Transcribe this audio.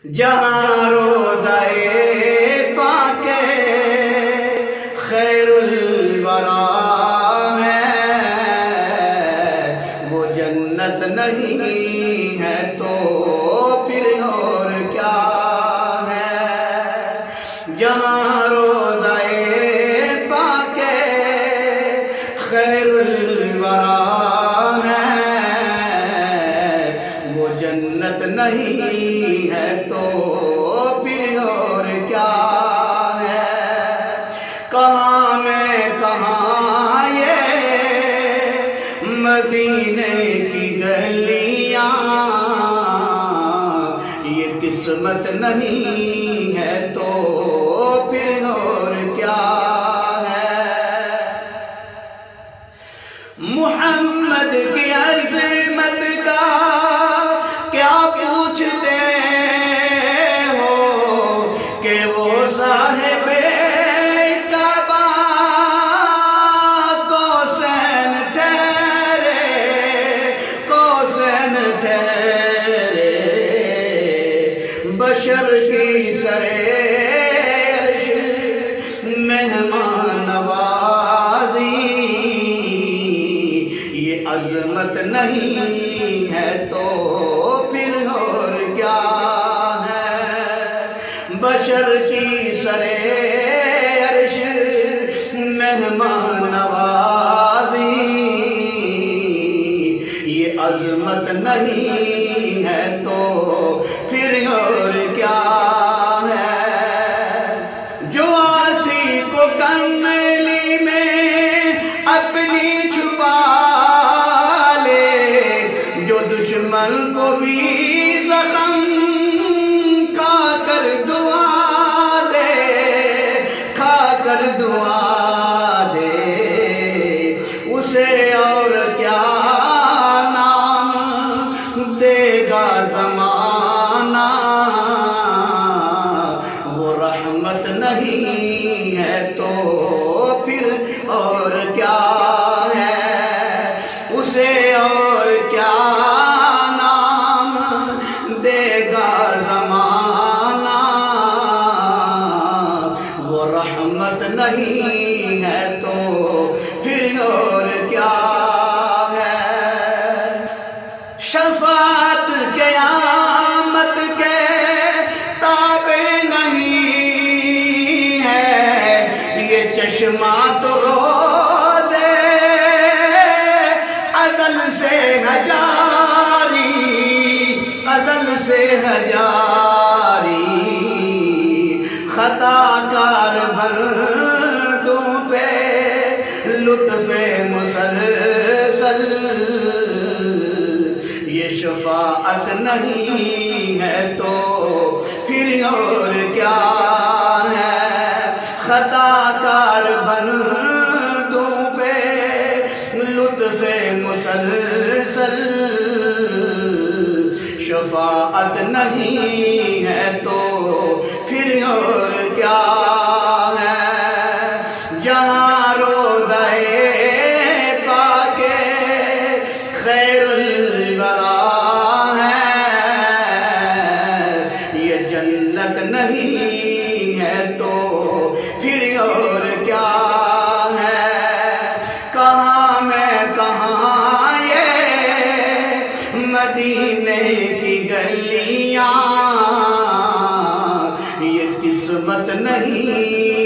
جہاں روضہ پاک خیر الورا ہے وہ جنت نہیں ہے تو پھر اور کیا ہے۔ جہاں روضہ پاک خیر الورا ہے وہ جنت نہیں ہے تو پھر اور کیا ہے۔ کہاں میں کہاں یہ مدینے کی گلیاں، یہ قسمت نہیں ہے تو پھر اور کیا ہے۔ محمد کی عظمت کا کیا پوچھتے ہو کہ وہ صاحب کعبہ کوسین ٹھہرے، کوسین ٹھہرے۔ بشر کی سرے عرش مہمان نوازی، یہ عظمت نہیں ہے تو پھر اور کیا ہے۔ بشر کی سرے عرش مہمان نوازی، یہ عظمت نہیں ہے تو پھر اور کیا ہے۔ جو آسی کو کملی میں اپنی چھپا لے، جو دشمن کو بھی زخم کھا کر دعا دے، کھا کر دعا دے، اسے اور کیا نام دے گا زمانہ۔ وہ رحمت نہیں ہے تو پھر اور کیا ہے، اسے اور کیا نام دے گا زمانہ۔ وہ رحمت نہیں ہے تو پھر اور کیا ہے۔ شفاعت قیامت کے تابع نہیں ہے، یہ چشمہ تو روزے عدل سے ہے جاری، عدل سے ہے جاری۔ خطا کار بندوں پہ لطف مسلسل، یہ شفاعت نہیں ہے تو پھر اور کیا ہے۔ خطا کار بندوں پہ لطف مسلسل، شفاعت نہیں ہے تو پھر اور کیا ہے۔ جہاں روضہ پاک خیر الورا ہے، یہ جنت نہیں ہے تو پھر اور کیا ہے۔ کہاں میں کہاں یہ مدینے کی گلیاں، یہ قسمت نہیں